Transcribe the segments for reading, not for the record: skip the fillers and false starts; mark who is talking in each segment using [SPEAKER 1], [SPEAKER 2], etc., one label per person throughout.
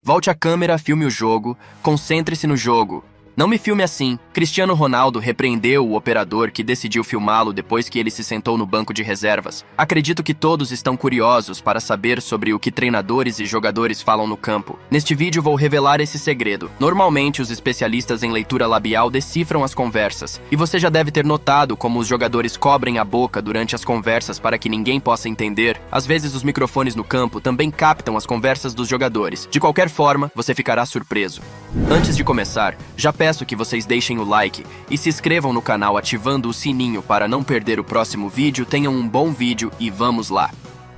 [SPEAKER 1] Volte a câmera, filme o jogo, concentre-se no jogo. Não me filme assim. Cristiano Ronaldo repreendeu o operador que decidiu filmá-lo depois que ele se sentou no banco de reservas. Acredito que todos estão curiosos para saber sobre o que treinadores e jogadores falam no campo. Neste vídeo vou revelar esse segredo. Normalmente os especialistas em leitura labial decifram as conversas, e você já deve ter notado como os jogadores cobrem a boca durante as conversas para que ninguém possa entender. Às vezes os microfones no campo também captam as conversas dos jogadores. De qualquer forma, você ficará surpreso. Antes de começar, já peço que vocês deixem o like e se inscrevam no canal ativando o sininho para não perder o próximo vídeo. Tenham um bom vídeo e vamos lá!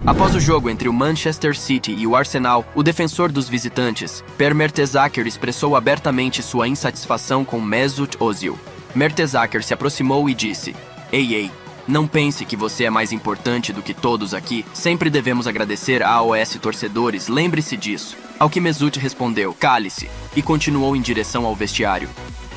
[SPEAKER 1] Após o jogo entre o Manchester City e o Arsenal, o defensor dos visitantes, Per Mertesacker, expressou abertamente sua insatisfação com Mesut Ozil. Mertesacker se aproximou e disse: Ei, não pense que você é mais importante do que todos aqui. Sempre devemos agradecer a AOS torcedores, lembre-se disso. Ao que Mesut respondeu: cale-se, e continuou em direção ao vestiário.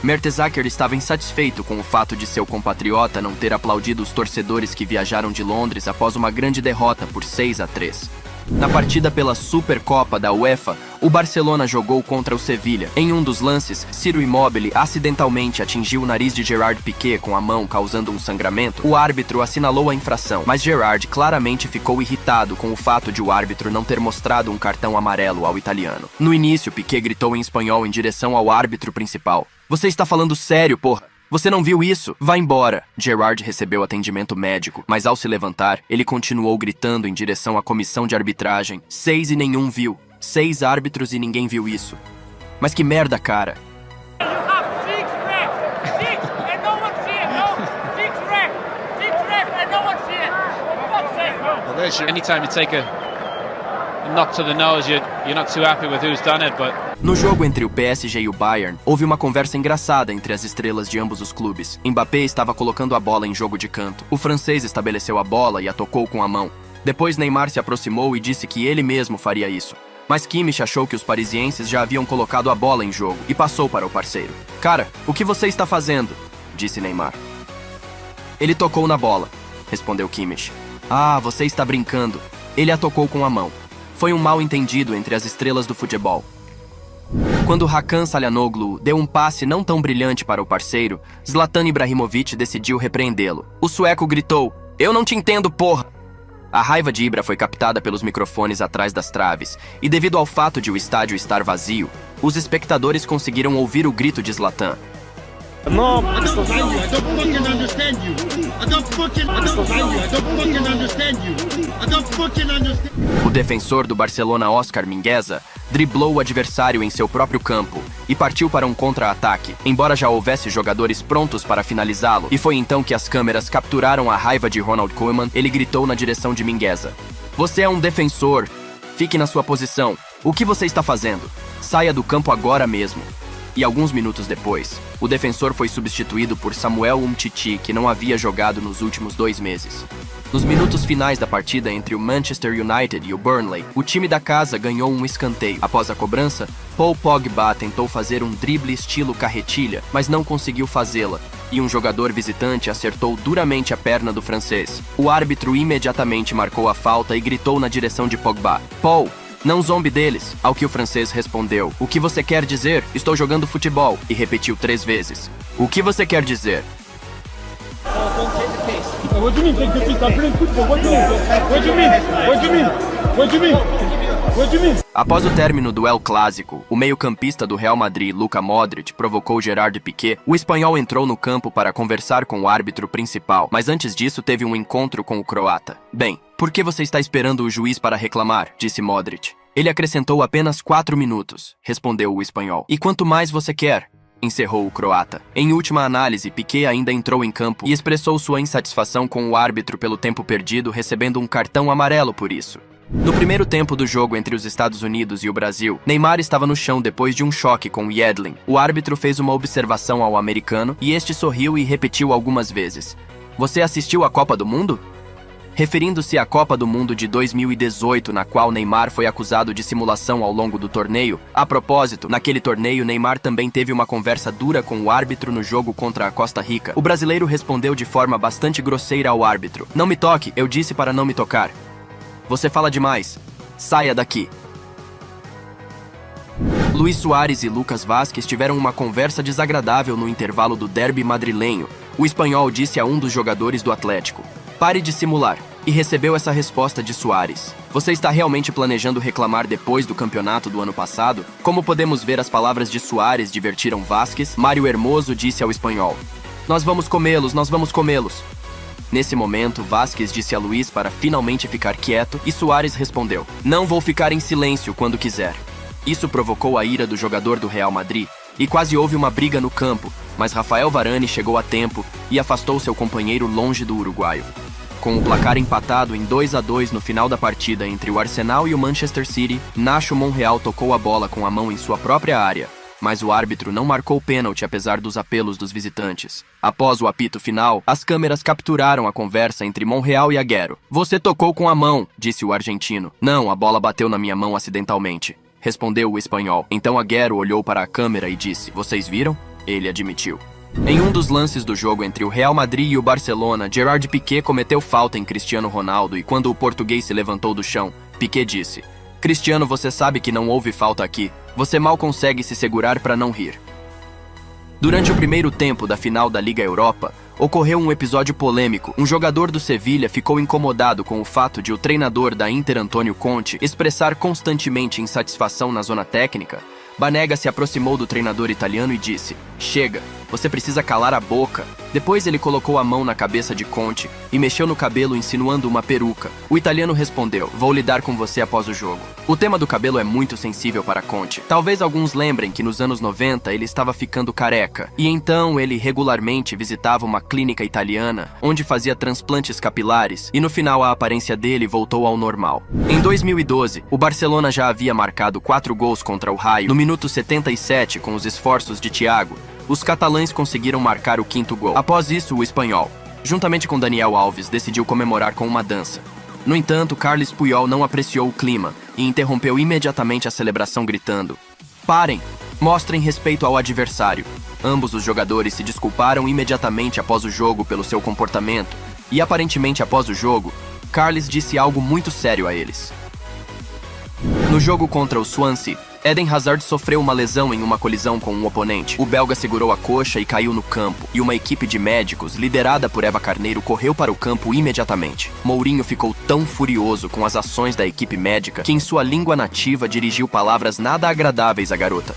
[SPEAKER 1] Mertesacker estava insatisfeito com o fato de seu compatriota não ter aplaudido os torcedores que viajaram de Londres após uma grande derrota por 6-3. Na partida pela Supercopa da UEFA, o Barcelona jogou contra o Sevilha. Em um dos lances, Ciro Immobile acidentalmente atingiu o nariz de Gerard Piqué com a mão, causando um sangramento. O árbitro assinalou a infração, mas Gerard claramente ficou irritado com o fato de o árbitro não ter mostrado um cartão amarelo ao italiano. No início, Piqué gritou em espanhol em direção ao árbitro principal: Você está falando sério, porra? Você não viu isso? Vá embora! Gerard recebeu atendimento médico, mas ao se levantar, ele continuou gritando em direção à comissão de arbitragem: 6 e nenhum viu. 6 árbitros e ninguém viu isso. Mas que merda, cara!
[SPEAKER 2] Anytime you take a knock to the nose, you're not too happy with who's done it, but...
[SPEAKER 1] No jogo entre o PSG e o Bayern, houve uma conversa engraçada entre as estrelas de ambos os clubes. Mbappé estava colocando a bola em jogo de canto. O francês estabeleceu a bola e a tocou com a mão. Depois Neymar se aproximou e disse que ele mesmo faria isso. Mas Kimmich achou que os parisienses já haviam colocado a bola em jogo e passou para o parceiro. Cara, o que você está fazendo? Disse Neymar. Ele tocou na bola, respondeu Kimmich. Ah, você está brincando. Ele a tocou com a mão. Foi um mal-entendido entre as estrelas do futebol. Quando Hakan Çalhanoğlu deu um passe não tão brilhante para o parceiro, Zlatan Ibrahimovic decidiu repreendê-lo. O sueco gritou: Eu não te entendo, porra! A raiva de Ibra foi captada pelos microfones atrás das traves, e devido ao fato de o estádio estar vazio, os espectadores conseguiram ouvir o grito de Zlatan.
[SPEAKER 3] No, I don't fucking understand you. I don't fucking understand.
[SPEAKER 1] O defensor do Barcelona, Óscar Mingueza, driblou o adversário em seu próprio campo e partiu para um contra-ataque, embora já houvesse jogadores prontos para finalizá-lo, e foi então que as câmeras capturaram a raiva de Ronald Koeman. Ele gritou na direção de Mingueza: Você é um defensor. Fique na sua posição. O que você está fazendo? Saia do campo agora mesmo. E alguns minutos depois, o defensor foi substituído por Samuel Umtiti, que não havia jogado nos últimos 2 meses. Nos minutos finais da partida entre o Manchester United e o Burnley, o time da casa ganhou um escanteio. Após a cobrança, Paul Pogba tentou fazer um drible estilo carretilha, mas não conseguiu fazê-la, e um jogador visitante acertou duramente a perna do francês. O árbitro imediatamente marcou a falta e gritou na direção de Pogba: Paul, não zombe deles. Ao que o francês respondeu: O que você quer dizer? Estou jogando futebol. E repetiu 3 vezes: O que você quer dizer?
[SPEAKER 3] What do you mean? Take the piece. I'm playing football. What do you mean? What do you mean? What do you mean? What do you mean? What do you mean?
[SPEAKER 1] Após o término do El Clásico, o meio-campista do Real Madrid, Luka Modric, provocou Gerard Piqué. O espanhol entrou no campo para conversar com o árbitro principal, mas antes disso teve um encontro com o croata. Bem, por que você está esperando o juiz para reclamar? Disse Modric. Ele acrescentou apenas 4 minutos, respondeu o espanhol. E quanto mais você quer? Encerrou o croata. Em última análise, Piqué ainda entrou em campo e expressou sua insatisfação com o árbitro pelo tempo perdido, recebendo um cartão amarelo por isso. No primeiro tempo do jogo entre os Estados Unidos e o Brasil, Neymar estava no chão depois de um choque com Yedlin. O árbitro fez uma observação ao americano e este sorriu e repetiu algumas vezes: Você assistiu à Copa do Mundo? Referindo-se à Copa do Mundo de 2018, na qual Neymar foi acusado de simulação ao longo do torneio. A propósito, naquele torneio, Neymar também teve uma conversa dura com o árbitro no jogo contra a Costa Rica. O brasileiro respondeu de forma bastante grosseira ao árbitro: Não me toque, eu disse para não me tocar. Você fala demais. Saia daqui. Luís Soares e Lucas Vázquez tiveram uma conversa desagradável no intervalo do derby madrilenho. O espanhol disse a um dos jogadores do Atlético: "Pare de simular", e recebeu essa resposta de Soares: "Você está realmente planejando reclamar depois do campeonato do ano passado?" Como podemos ver, as palavras de Soares divertiram Vázquez. Mário Hermoso disse ao espanhol: nós vamos comê-los. Nesse momento, Vázquez disse a Luís para finalmente ficar quieto e Soares respondeu: "Não vou ficar em silêncio quando quiser." Isso provocou a ira do jogador do Real Madrid e quase houve uma briga no campo, mas Rafael Varane chegou a tempo e afastou seu companheiro longe do uruguaio. Com o placar empatado em 2-2 no final da partida entre o Arsenal e o Manchester City, Nacho Monreal tocou a bola com a mão em sua própria área, mas o árbitro não marcou o pênalti apesar dos apelos dos visitantes. Após o apito final, as câmeras capturaram a conversa entre Monreal e Agüero. "Você tocou com a mão", disse o argentino. "Não, a bola bateu na minha mão acidentalmente", respondeu o espanhol. Então Agüero olhou para a câmera e disse: "Vocês viram?" Ele admitiu. Em um dos lances do jogo entre o Real Madrid e o Barcelona, Gerard Piqué cometeu falta em Cristiano Ronaldo e quando o português se levantou do chão, Piqué disse: "Cristiano, você sabe que não houve falta aqui. Você mal consegue se segurar para não rir." Durante o primeiro tempo da final da Liga Europa, ocorreu um episódio polêmico. Um jogador do Sevilha ficou incomodado com o fato de o treinador da Inter, Antônio Conte, expressar constantemente insatisfação na zona técnica. Banega se aproximou do treinador italiano e disse: "Chega, você precisa calar a boca." Depois ele colocou a mão na cabeça de Conte e mexeu no cabelo insinuando uma peruca. O italiano respondeu: "Vou lidar com você após o jogo." O tema do cabelo é muito sensível para Conte. Talvez alguns lembrem que nos anos 90 ele estava ficando careca, e então ele regularmente visitava uma clínica italiana, onde fazia transplantes capilares, e no final a aparência dele voltou ao normal. Em 2012, o Barcelona já havia marcado 4 gols contra o Raio. No minuto 77, com os esforços de Thiago, os catalães conseguiram marcar o 5º gol. Após isso, o espanhol, juntamente com Daniel Alves, decidiu comemorar com uma dança. No entanto, Carles Puyol não apreciou o clima e interrompeu imediatamente a celebração gritando: "Parem! Mostrem respeito ao adversário." Ambos os jogadores se desculparam imediatamente após o jogo pelo seu comportamento e, aparentemente após o jogo, Carles disse algo muito sério a eles. No jogo contra o Swansea, Eden Hazard sofreu uma lesão em uma colisão com um oponente. O belga segurou a coxa e caiu no campo, e uma equipe de médicos, liderada por Eva Carneiro, correu para o campo imediatamente. Mourinho ficou tão furioso com as ações da equipe médica que em sua língua nativa dirigiu palavras nada agradáveis à garota.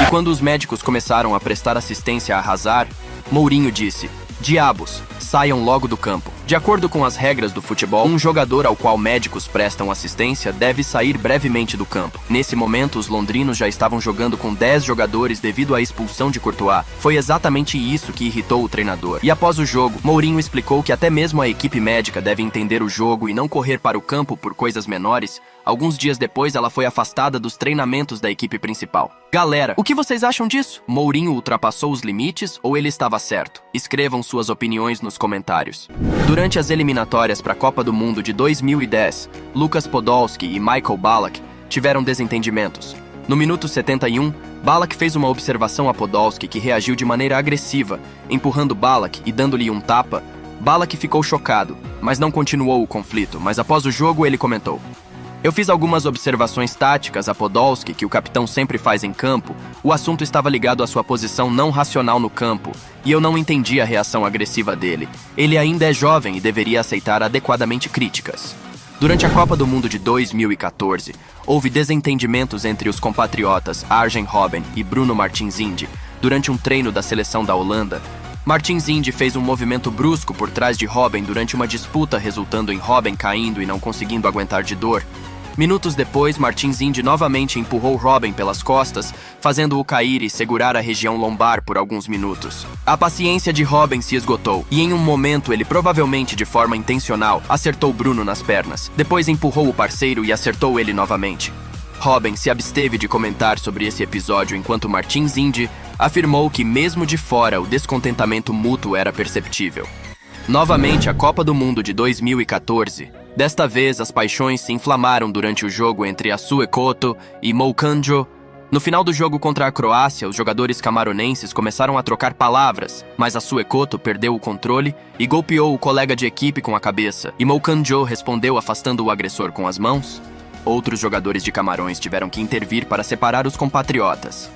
[SPEAKER 1] E quando os médicos começaram a prestar assistência a Hazard, Mourinho disse: "Diabos, saiam logo do campo." De acordo com as regras do futebol, um jogador ao qual médicos prestam assistência deve sair brevemente do campo. Nesse momento, os londrinos já estavam jogando com 10 jogadores devido à expulsão de Courtois. Foi exatamente isso que irritou o treinador. E após o jogo, Mourinho explicou que até mesmo a equipe médica deve entender o jogo e não correr para o campo por coisas menores. Alguns dias depois, ela foi afastada dos treinamentos da equipe principal. Galera, o que vocês acham disso? Mourinho ultrapassou os limites ou ele estava certo? Escrevam suas opiniões nos comentários. Durante as eliminatórias para a Copa do Mundo de 2010, Lukas Podolski e Michael Ballack tiveram desentendimentos. No minuto 71, Ballack fez uma observação a Podolski que reagiu de maneira agressiva, empurrando Ballack e dando-lhe um tapa. Ballack ficou chocado, mas não continuou o conflito, mas após o jogo ele comentou: "Eu fiz algumas observações táticas a Podolski que o capitão sempre faz em campo. O assunto estava ligado à sua posição não racional no campo, e eu não entendi a reação agressiva dele. Ele ainda é jovem e deveria aceitar adequadamente críticas." Durante a Copa do Mundo de 2014, houve desentendimentos entre os compatriotas Arjen Robben e Bruno Martins Indi. Durante um treino da seleção da Holanda, Martins Indi fez um movimento brusco por trás de Robben durante uma disputa, resultando em Robben caindo e não conseguindo aguentar de dor. Minutos depois, Martins Indi novamente empurrou Robben pelas costas, fazendo-o cair e segurar a região lombar por alguns minutos. A paciência de Robben se esgotou, e em um momento ele, provavelmente de forma intencional, acertou Bruno nas pernas. Depois empurrou o parceiro e acertou ele novamente. Robben se absteve de comentar sobre esse episódio enquanto Martins Indi afirmou que mesmo de fora o descontentamento mútuo era perceptível. Novamente a Copa do Mundo de 2014. Desta vez, as paixões se inflamaram durante o jogo entre Asue Koto e Moukanjo No final do jogo contra a Croácia, os jogadores camaronenses começaram a trocar palavras, mas Asue Koto perdeu o controle e golpeou o colega de equipe com a cabeça, e Mokanjo respondeu afastando o agressor com as mãos. Outros jogadores de Camarões tiveram que intervir para separar os compatriotas.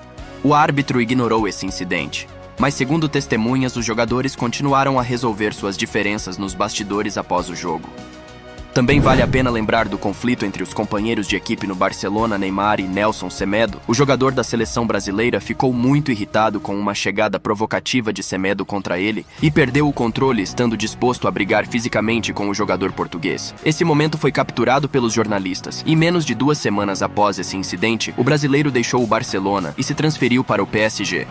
[SPEAKER 1] O árbitro ignorou esse incidente, mas segundo testemunhas, os jogadores continuaram a resolver suas diferenças nos bastidores após o jogo. Também vale a pena lembrar do conflito entre os companheiros de equipe no Barcelona, Neymar e Nelson Semedo. O jogador da seleção brasileira ficou muito irritado com uma chegada provocativa de Semedo contra ele e perdeu o controle, estando disposto a brigar fisicamente com o jogador português. Esse momento foi capturado pelos jornalistas e menos de 2 semanas após esse incidente, o brasileiro deixou o Barcelona e se transferiu para o PSG.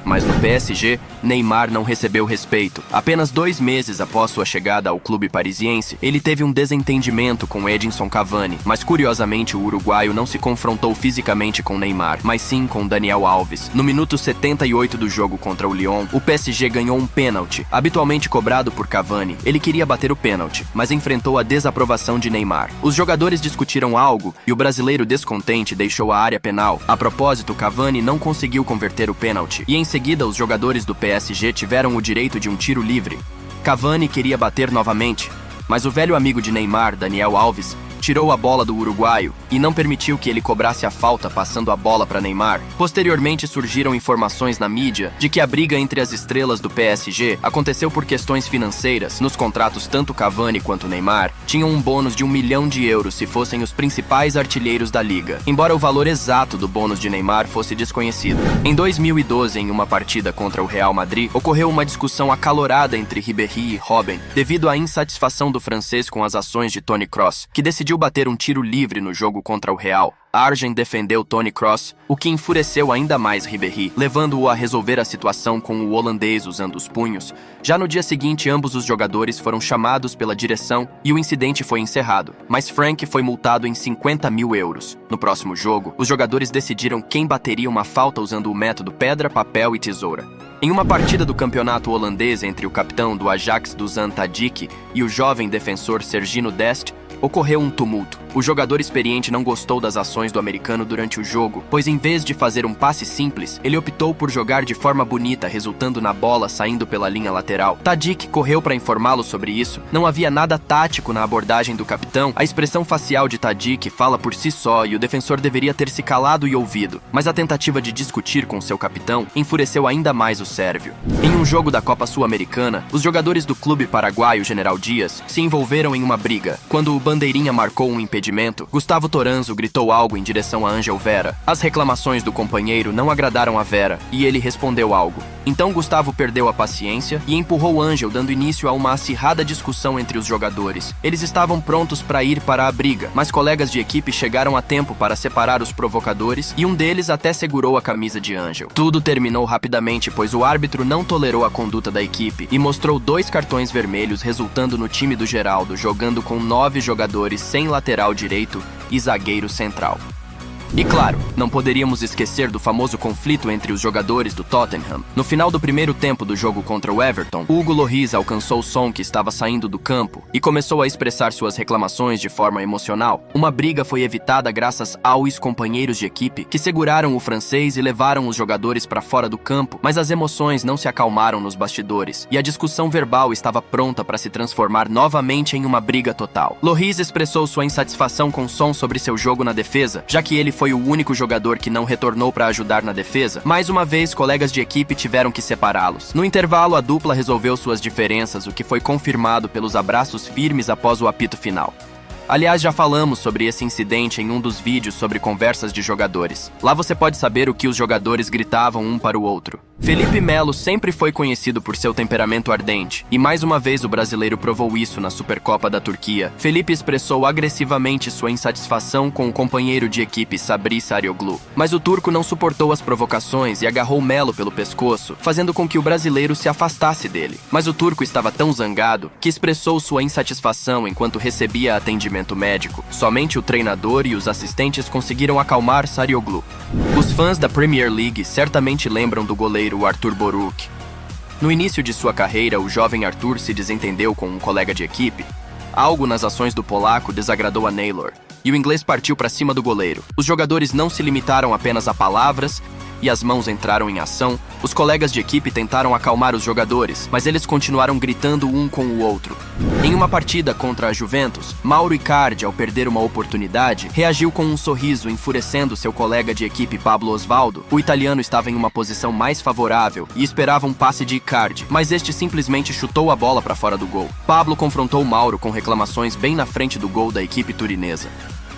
[SPEAKER 1] Mas no PSG, Neymar não recebeu respeito. Apenas 2 meses após sua chegada ao clube parisiense, ele teve um desentendimento com Edinson Cavani, mas curiosamente o uruguaio não se confrontou fisicamente com Neymar, mas sim com Daniel Alves. No minuto 78 do jogo contra o Lyon, o PSG ganhou um pênalti, habitualmente cobrado por Cavani. Ele queria bater o pênalti, mas enfrentou a desaprovação de Neymar. Os jogadores discutiram algo e o brasileiro descontente deixou a área penal. A propósito, Cavani não conseguiu converter o pênalti e em seguida, os jogadores do PSG tiveram o direito de um tiro livre. Cavani queria bater novamente, mas o velho amigo de Neymar, Daniel Alves, tirou a bola do uruguaio e não permitiu que ele cobrasse a falta passando a bola para Neymar. Posteriormente surgiram informações na mídia de que a briga entre as estrelas do PSG aconteceu por questões financeiras. Nos contratos, tanto Cavani quanto Neymar tinham um bônus de €1 milhão se fossem os principais artilheiros da liga, embora o valor exato do bônus de Neymar fosse desconhecido. Em 2012, em uma partida contra o Real Madrid, ocorreu uma discussão acalorada entre Ribéry e Robben, devido à insatisfação do francês com as ações de Toni Kroos, que decidiu bater um tiro livre no jogo contra o Real. Arjen defendeu Toni Kroos, o que enfureceu ainda mais Ribéry, levando-o a resolver a situação com o holandês usando os punhos. Já no dia seguinte, ambos os jogadores foram chamados pela direção e o incidente foi encerrado, mas Frank foi multado em €50 mil. No próximo jogo, os jogadores decidiram quem bateria uma falta usando o método pedra, papel e tesoura. Em uma partida do campeonato holandês entre o capitão do Ajax, Dusan Tadic, e o jovem defensor Sergino Dest, ocorreu um tumulto. O jogador experiente não gostou das ações do americano durante o jogo, pois em vez de fazer um passe simples, ele optou por jogar de forma bonita, resultando na bola saindo pela linha lateral. Tadic correu para informá-lo sobre isso. Não havia nada tático na abordagem do capitão. A expressão facial de Tadic fala por si só e o defensor deveria ter se calado e ouvido. Mas a tentativa de discutir com seu capitão enfureceu ainda mais o sérvio. Em um jogo da Copa Sul-Americana, os jogadores do clube paraguaio General Dias se envolveram em uma briga. Quando o bandeirinha marcou um impedimento, Gustavo Toranzo gritou algo em direção a Ángel Vera. As reclamações do companheiro não agradaram a Vera e ele respondeu algo. Então Gustavo perdeu a paciência e empurrou Ángel, dando início a uma acirrada discussão entre os jogadores. Eles estavam prontos para ir para a briga, mas colegas de equipe chegaram a tempo para separar os provocadores e um deles até segurou a camisa de Ángel. Tudo terminou rapidamente, pois o árbitro não tolerou a conduta da equipe e mostrou 2 cartões vermelhos, resultando no time do Geraldo jogando com 9 jogadores sem lateral direito e zagueiro central. E claro, não poderíamos esquecer do famoso conflito entre os jogadores do Tottenham. No final do primeiro tempo do jogo contra o Everton, Hugo Lloris alcançou Son, que estava saindo do campo, e começou a expressar suas reclamações de forma emocional. Uma briga foi evitada graças aos companheiros de equipe, que seguraram o francês e levaram os jogadores para fora do campo, mas as emoções não se acalmaram nos bastidores, e a discussão verbal estava pronta para se transformar novamente em uma briga total. Lloris expressou sua insatisfação com Son sobre seu jogo na defesa, já que ele foi o único jogador que não retornou para ajudar na defesa. Mais uma vez, colegas de equipe tiveram que separá-los. No intervalo, a dupla resolveu suas diferenças, o que foi confirmado pelos abraços firmes após o apito final. Aliás, já falamos sobre esse incidente em um dos vídeos sobre conversas de jogadores. Lá você pode saber o que os jogadores gritavam um para o outro. Felipe Melo sempre foi conhecido por seu temperamento ardente, e mais uma vez o brasileiro provou isso na Supercopa da Turquia. Felipe expressou agressivamente sua insatisfação com o companheiro de equipe Sabri Sarıoğlu, mas o turco não suportou as provocações e agarrou Melo pelo pescoço, fazendo com que o brasileiro se afastasse dele. Mas o turco estava tão zangado que expressou sua insatisfação enquanto recebia atendimento médico. Somente o treinador e os assistentes conseguiram acalmar Sarıoğlu. Os fãs da Premier League certamente lembram do goleiro Artur Boruk. No início de sua carreira, o jovem Artur se desentendeu com um colega de equipe. Algo nas ações do polaco desagradou a Naylor, e o inglês partiu para cima do goleiro. Os jogadores não se limitaram apenas a palavras e as mãos entraram em ação. Os colegas de equipe tentaram acalmar os jogadores, mas eles continuaram gritando um com o outro. Em uma partida contra a Juventus, Mauro Icardi, ao perder uma oportunidade, reagiu com um sorriso, enfurecendo seu colega de equipe Pablo Osvaldo. O italiano estava em uma posição mais favorável e esperava um passe de Icardi, mas este simplesmente chutou a bola para fora do gol. Pablo confrontou Mauro com reclamações bem na frente do gol da equipe turinesa.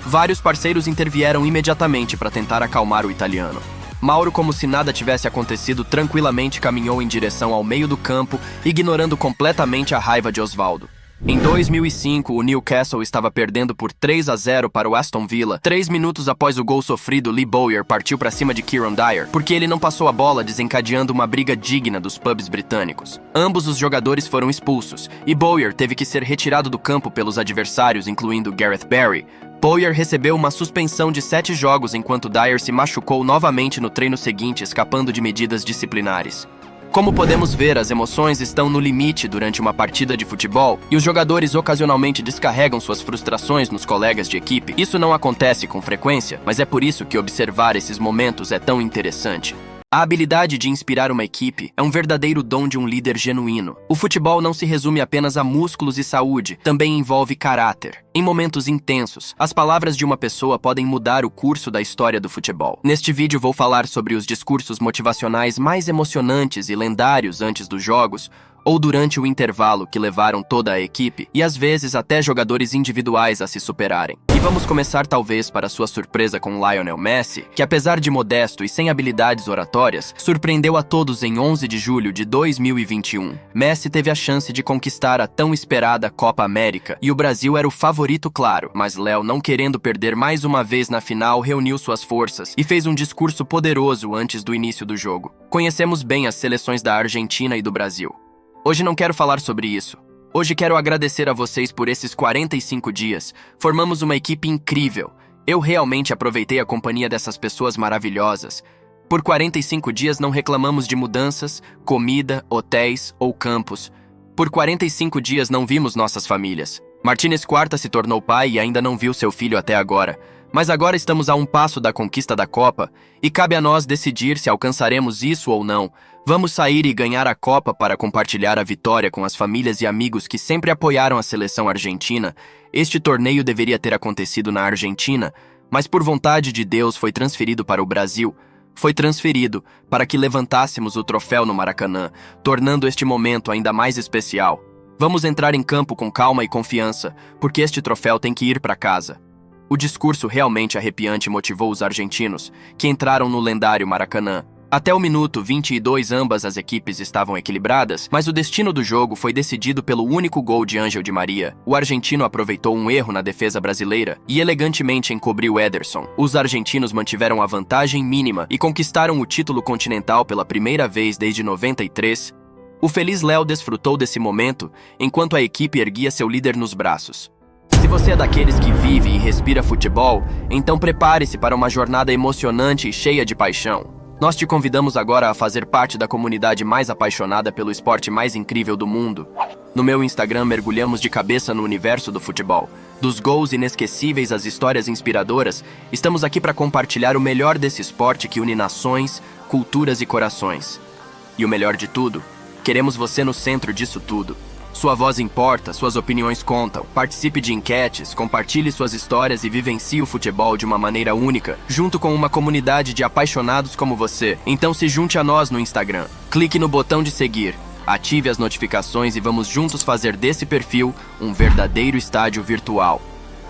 [SPEAKER 1] Vários parceiros intervieram imediatamente para tentar acalmar o italiano. Mauro, como se nada tivesse acontecido, tranquilamente caminhou em direção ao meio do campo, ignorando completamente a raiva de Osvaldo. Em 2005, o Newcastle estava perdendo por 3-0 para o Aston Villa. 3 minutos após o gol sofrido, Lee Bowyer partiu para cima de Kieran Dyer, porque ele não passou a bola, desencadeando uma briga digna dos pubs britânicos. Ambos os jogadores foram expulsos, e Bowyer teve que ser retirado do campo pelos adversários, incluindo Gareth Barry. Bowyer recebeu uma suspensão de 7 jogos enquanto Dyer se machucou novamente no treino seguinte, escapando de medidas disciplinares. Como podemos ver, as emoções estão no limite durante uma partida de futebol e os jogadores ocasionalmente descarregam suas frustrações nos colegas de equipe. Isso não acontece com frequência, mas é por isso que observar esses momentos é tão interessante. A habilidade de inspirar uma equipe é um verdadeiro dom de um líder genuíno. O futebol não se resume apenas a músculos e saúde, também envolve caráter. Em momentos intensos, as palavras de uma pessoa podem mudar o curso da história do futebol. Neste vídeo vou falar sobre os discursos motivacionais mais emocionantes e lendários antes dos jogos, ou durante o intervalo que levaram toda a equipe e às vezes até jogadores individuais a se superarem. E vamos começar talvez para sua surpresa com Lionel Messi, que apesar de modesto e sem habilidades oratórias, surpreendeu a todos em 11 de julho de 2021. Messi teve a chance de conquistar a tão esperada Copa América e o Brasil era o favorito claro, mas Léo, não querendo perder mais uma vez na final, reuniu suas forças e fez um discurso poderoso antes do início do jogo. Conhecemos bem as seleções da Argentina e do Brasil. Hoje não quero falar sobre isso. Hoje quero agradecer a vocês por esses 45 dias. Formamos uma equipe incrível. Eu realmente aproveitei a companhia dessas pessoas maravilhosas. Por 45 dias não reclamamos de mudanças, comida, hotéis ou campos. Por 45 dias não vimos nossas famílias. Martínez Quarta se tornou pai e ainda não viu seu filho até agora. Mas agora estamos a um passo da conquista da Copa e cabe a nós decidir se alcançaremos isso ou não. Vamos sair e ganhar a Copa para compartilhar a vitória com as famílias e amigos que sempre apoiaram a seleção argentina. Este torneio deveria ter acontecido na Argentina, mas por vontade de Deus foi transferido para o Brasil. Foi transferido para que levantássemos o troféu no Maracanã, tornando este momento ainda mais especial. Vamos entrar em campo com calma e confiança, porque este troféu tem que ir para casa. O discurso realmente arrepiante motivou os argentinos, que entraram no lendário Maracanã. Até o minuto 22 ambas as equipes estavam equilibradas, mas o destino do jogo foi decidido pelo único gol de Ángel Di Maria. O argentino aproveitou um erro na defesa brasileira e elegantemente encobriu Ederson. Os argentinos mantiveram a vantagem mínima e conquistaram o título continental pela primeira vez desde 93. O feliz Léo desfrutou desse momento, enquanto a equipe erguia seu líder nos braços. Se você é daqueles que vive e respira futebol, então prepare-se para uma jornada emocionante e cheia de paixão. Nós te convidamos agora a fazer parte da comunidade mais apaixonada pelo esporte mais incrível do mundo. No meu Instagram mergulhamos de cabeça no universo do futebol. Dos gols inesquecíveis às histórias inspiradoras, estamos aqui para compartilhar o melhor desse esporte que une nações, culturas e corações. E o melhor de tudo, queremos você no centro disso tudo. Sua voz importa, suas opiniões contam. Participe de enquetes, compartilhe suas histórias e vivencie o futebol de uma maneira única, junto com uma comunidade de apaixonados como você. Então se junte a nós no Instagram. Clique no botão de seguir, ative as notificações e vamos juntos fazer desse perfil um verdadeiro estádio virtual.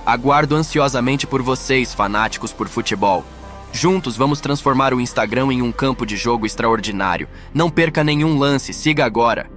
[SPEAKER 1] Aguardo ansiosamente por vocês, fanáticos por futebol. Juntos vamos transformar o Instagram em um campo de jogo extraordinário. Não perca nenhum lance, siga agora!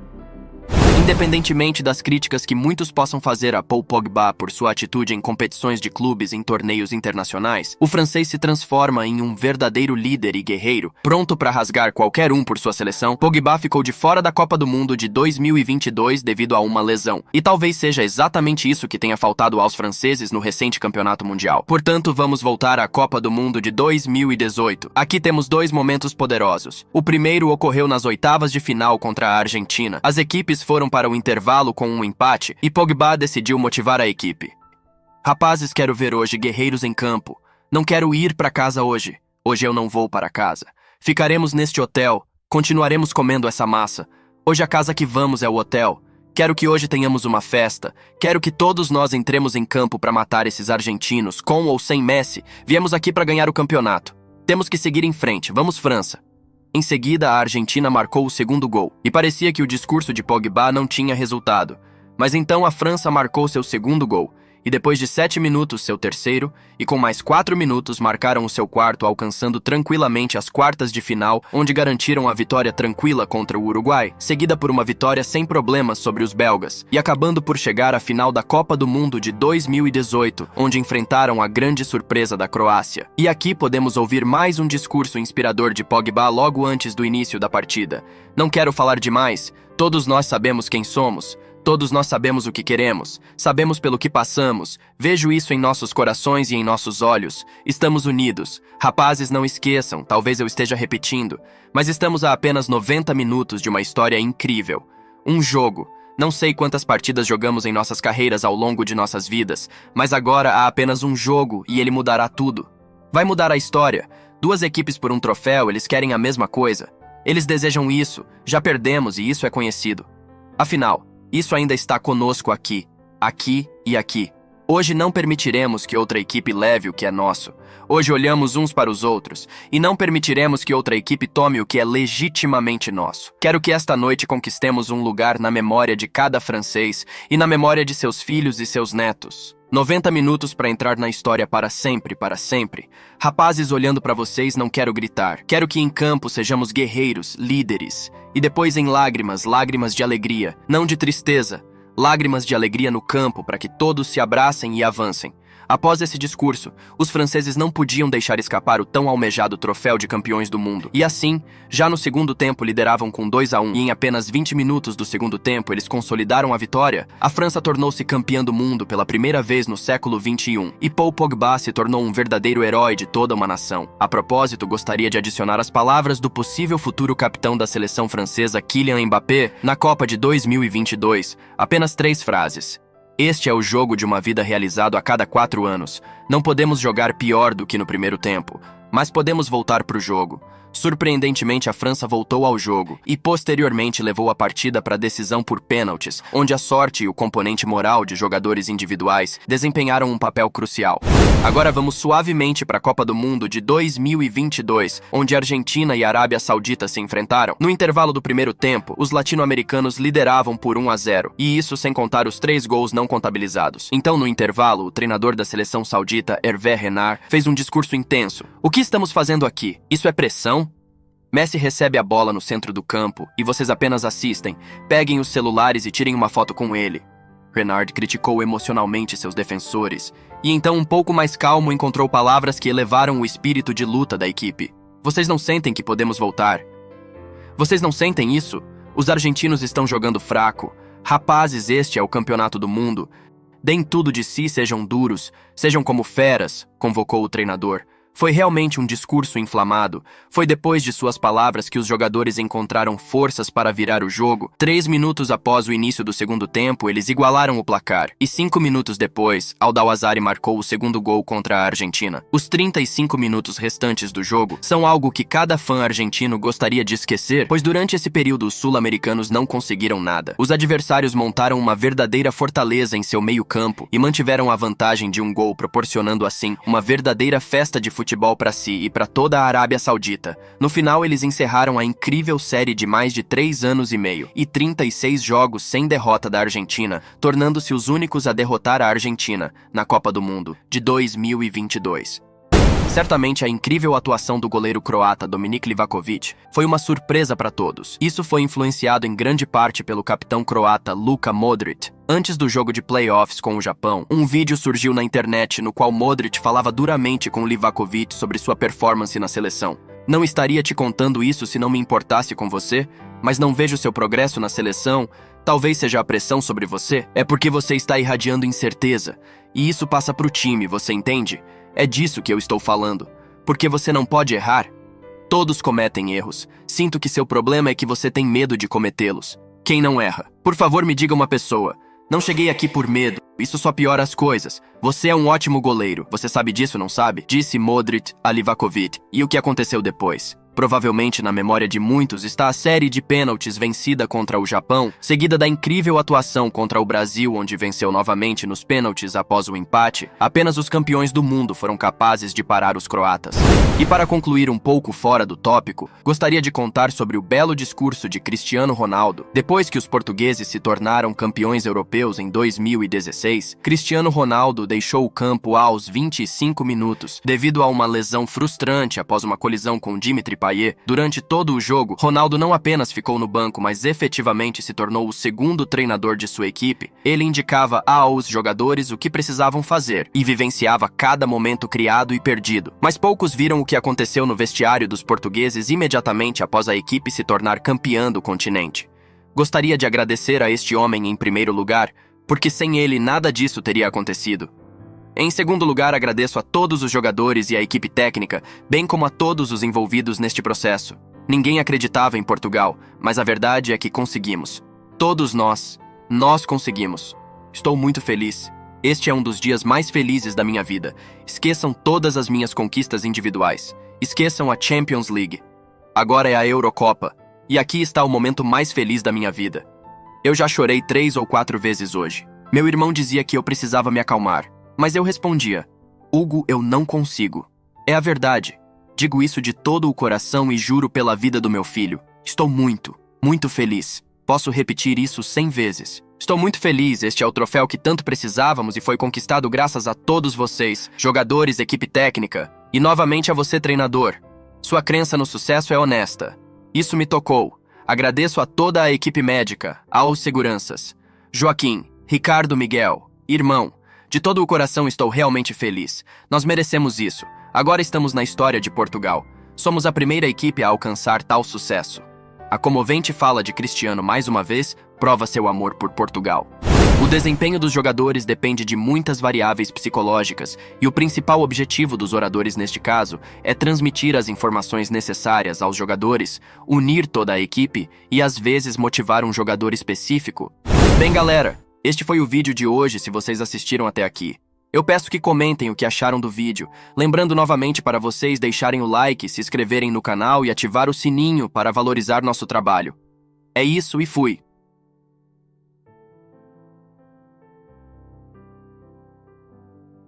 [SPEAKER 1] Independentemente das críticas que muitos possam fazer a Paul Pogba por sua atitude em competições de clubes em torneios internacionais, o francês se transforma em um verdadeiro líder e guerreiro, pronto para rasgar qualquer um por sua seleção. Pogba ficou de fora da Copa do Mundo de 2022 devido a uma lesão, e talvez seja exatamente isso que tenha faltado aos franceses no recente campeonato mundial. Portanto, vamos voltar à Copa do Mundo de 2018. Aqui temos 2 momentos poderosos. O primeiro ocorreu nas oitavas de final contra a Argentina. As equipes foram para o intervalo com um empate e Pogba decidiu motivar a equipe. Rapazes, quero ver hoje guerreiros em campo. Não quero ir para casa hoje. Hoje eu não vou para casa. Ficaremos neste hotel. Continuaremos comendo essa massa. Hoje a casa que vamos é o hotel. Quero que hoje tenhamos uma festa. Quero que todos nós entremos em campo para matar esses argentinos, com ou sem Messi. Viemos aqui para ganhar o campeonato. Temos que seguir em frente. Vamos, França. Em seguida, a Argentina marcou o segundo gol. E parecia que o discurso de Pogba não tinha resultado. Mas então a França marcou seu segundo gol. E depois de 7 minutos, seu terceiro, e com mais 4 minutos marcaram o seu quarto, alcançando tranquilamente as quartas de final, onde garantiram a vitória tranquila contra o Uruguai, seguida por uma vitória sem problemas sobre os belgas, e acabando por chegar à final da Copa do Mundo de 2018, onde enfrentaram a grande surpresa da Croácia. E aqui podemos ouvir mais um discurso inspirador de Pogba logo antes do início da partida. Não quero falar demais, todos nós sabemos quem somos. Todos nós sabemos o que queremos, sabemos pelo que passamos, vejo isso em nossos corações e em nossos olhos. Estamos unidos. Rapazes, não esqueçam, talvez eu esteja repetindo, mas estamos a apenas 90 minutos de uma história incrível. Um jogo. Não sei quantas partidas jogamos em nossas carreiras ao longo de nossas vidas, mas agora há apenas um jogo e ele mudará tudo. Vai mudar a história. 2 equipes por um troféu, eles querem a mesma coisa. Eles desejam isso, já perdemos e isso é conhecido. Afinal, isso ainda está conosco aqui, aqui e aqui. Hoje não permitiremos que outra equipe leve o que é nosso. Hoje olhamos uns para os outros e não permitiremos que outra equipe tome o que é legitimamente nosso. Quero que esta noite conquistemos um lugar na memória de cada francês e na memória de seus filhos e seus netos. 90 minutos para entrar na história para sempre, para sempre. Rapazes, olhando para vocês, não quero gritar. Quero que em campo sejamos guerreiros, líderes. E depois em lágrimas, lágrimas de alegria, não de tristeza. Lágrimas de alegria no campo para que todos se abracem e avancem. Após esse discurso, os franceses não podiam deixar escapar o tão almejado troféu de campeões do mundo. E assim, já no segundo tempo lideravam com 2-1 e em apenas 20 minutos do segundo tempo eles consolidaram a vitória. A França tornou-se campeã do mundo pela primeira vez no século XXI e Paul Pogba se tornou um verdadeiro herói de toda uma nação. A propósito, gostaria de adicionar as palavras do possível futuro capitão da seleção francesa Kylian Mbappé na Copa de 2022. Apenas 3 frases. Este é o jogo de uma vida realizado a cada 4 anos. Não podemos jogar pior do que no primeiro tempo, mas podemos voltar para o jogo. Surpreendentemente, a França voltou ao jogo e posteriormente levou a partida para a decisão por pênaltis, onde a sorte e o componente moral de jogadores individuais desempenharam um papel crucial. Agora vamos suavemente para a Copa do Mundo de 2022, onde Argentina e Arábia Saudita se enfrentaram. No intervalo do primeiro tempo, os latino-americanos lideravam por 1-0, e isso sem contar os 3 gols não contabilizados. Então, no intervalo, o treinador da seleção saudita, Hervé Renard, fez um discurso intenso. O que estamos fazendo aqui? Isso é pressão? Messi recebe a bola no centro do campo e vocês apenas assistem. Peguem os celulares e tirem uma foto com ele. Renard criticou emocionalmente seus defensores e então, um pouco mais calmo, encontrou palavras que elevaram o espírito de luta da equipe. Vocês não sentem que podemos voltar? Vocês não sentem isso? Os argentinos estão jogando fraco. Rapazes, este é o campeonato do mundo. Deem tudo de si, sejam duros, sejam como feras, convocou o treinador. Foi realmente um discurso inflamado. Foi depois de suas palavras que os jogadores encontraram forças para virar o jogo. 3 minutos após o início do segundo tempo, eles igualaram o placar. E 5 minutos depois, Al-Dawazari marcou o segundo gol contra a Argentina. Os 35 minutos restantes do jogo são algo que cada fã argentino gostaria de esquecer, pois durante esse período os sul-americanos não conseguiram nada. Os adversários montaram uma verdadeira fortaleza em seu meio-campo e mantiveram a vantagem de um gol, proporcionando assim uma verdadeira festa de futebol para si e para toda a Arábia Saudita. No final, eles encerraram a incrível série de mais de 3 anos e meio e 36 jogos sem derrota da Argentina, tornando-se os únicos a derrotar a Argentina na Copa do Mundo de 2022. Certamente a incrível atuação do goleiro croata Dominik Livakovic foi uma surpresa para todos. Isso foi influenciado em grande parte pelo capitão croata Luka Modric. Antes do jogo de playoffs com o Japão, um vídeo surgiu na internet no qual Modric falava duramente com Livakovic sobre sua performance na seleção. Não estaria te contando isso se não me importasse com você, mas não vejo seu progresso na seleção. Talvez seja a pressão sobre você. É porque você está irradiando incerteza. E isso passa pro time, você entende? É disso que eu estou falando. Porque você não pode errar. Todos cometem erros. Sinto que seu problema é que você tem medo de cometê-los. Quem não erra? Por favor, me diga uma pessoa. Não cheguei aqui por medo. Isso só piora as coisas. Você é um ótimo goleiro. Você sabe disso, não sabe? Disse Modric a Livakovic. E o que aconteceu depois? Provavelmente na memória de muitos está a série de pênaltis vencida contra o Japão, seguida da incrível atuação contra o Brasil, onde venceu novamente nos pênaltis após o empate. Apenas os campeões do mundo foram capazes de parar os croatas. E para concluir um pouco fora do tópico, gostaria de contar sobre o belo discurso de Cristiano Ronaldo. Depois que os portugueses se tornaram campeões europeus em 2016, Cristiano Ronaldo deixou o campo aos 25 minutos, devido a uma lesão frustrante após uma colisão com Dimitri Payet. Durante todo o jogo, Ronaldo não apenas ficou no banco, mas efetivamente se tornou o segundo treinador de sua equipe. Ele indicava aos jogadores o que precisavam fazer e vivenciava cada momento criado e perdido. Mas poucos viram o que aconteceu no vestiário dos portugueses imediatamente após a equipe se tornar campeã do continente. Gostaria de agradecer a este homem em primeiro lugar, porque sem ele nada disso teria acontecido. Em segundo lugar, agradeço a todos os jogadores e a equipe técnica, bem como a todos os envolvidos neste processo. Ninguém acreditava em Portugal, mas a verdade é que conseguimos. Todos nós conseguimos. Estou muito feliz. Este é um dos dias mais felizes da minha vida. Esqueçam todas as minhas conquistas individuais. Esqueçam a Champions League. Agora é a Eurocopa. E aqui está o momento mais feliz da minha vida. Eu já chorei 3 ou 4 vezes hoje. Meu irmão dizia que eu precisava me acalmar. Mas eu respondia, Hugo, eu não consigo. É a verdade. Digo isso de todo o coração e juro pela vida do meu filho. Estou muito, muito feliz. Posso repetir isso 100 vezes. Estou muito feliz, este é o troféu que tanto precisávamos e foi conquistado graças a todos vocês, jogadores, equipe técnica, e novamente a você, treinador. Sua crença no sucesso é honesta. Isso me tocou. Agradeço a toda a equipe médica, aos seguranças. Joaquim, Ricardo, Miguel, irmão. De todo o coração estou realmente feliz. Nós merecemos isso. Agora estamos na história de Portugal. Somos a primeira equipe a alcançar tal sucesso. A comovente fala de Cristiano mais uma vez prova seu amor por Portugal. O desempenho dos jogadores depende de muitas variáveis psicológicas e o principal objetivo dos oradores neste caso é transmitir as informações necessárias aos jogadores, unir toda a equipe e às vezes motivar um jogador específico. Bem, galera, este foi o vídeo de hoje se vocês assistiram até aqui. Eu peço que comentem o que acharam do vídeo, lembrando novamente para vocês deixarem o like, se inscreverem no canal e ativar o sininho para valorizar nosso trabalho. É isso e fui!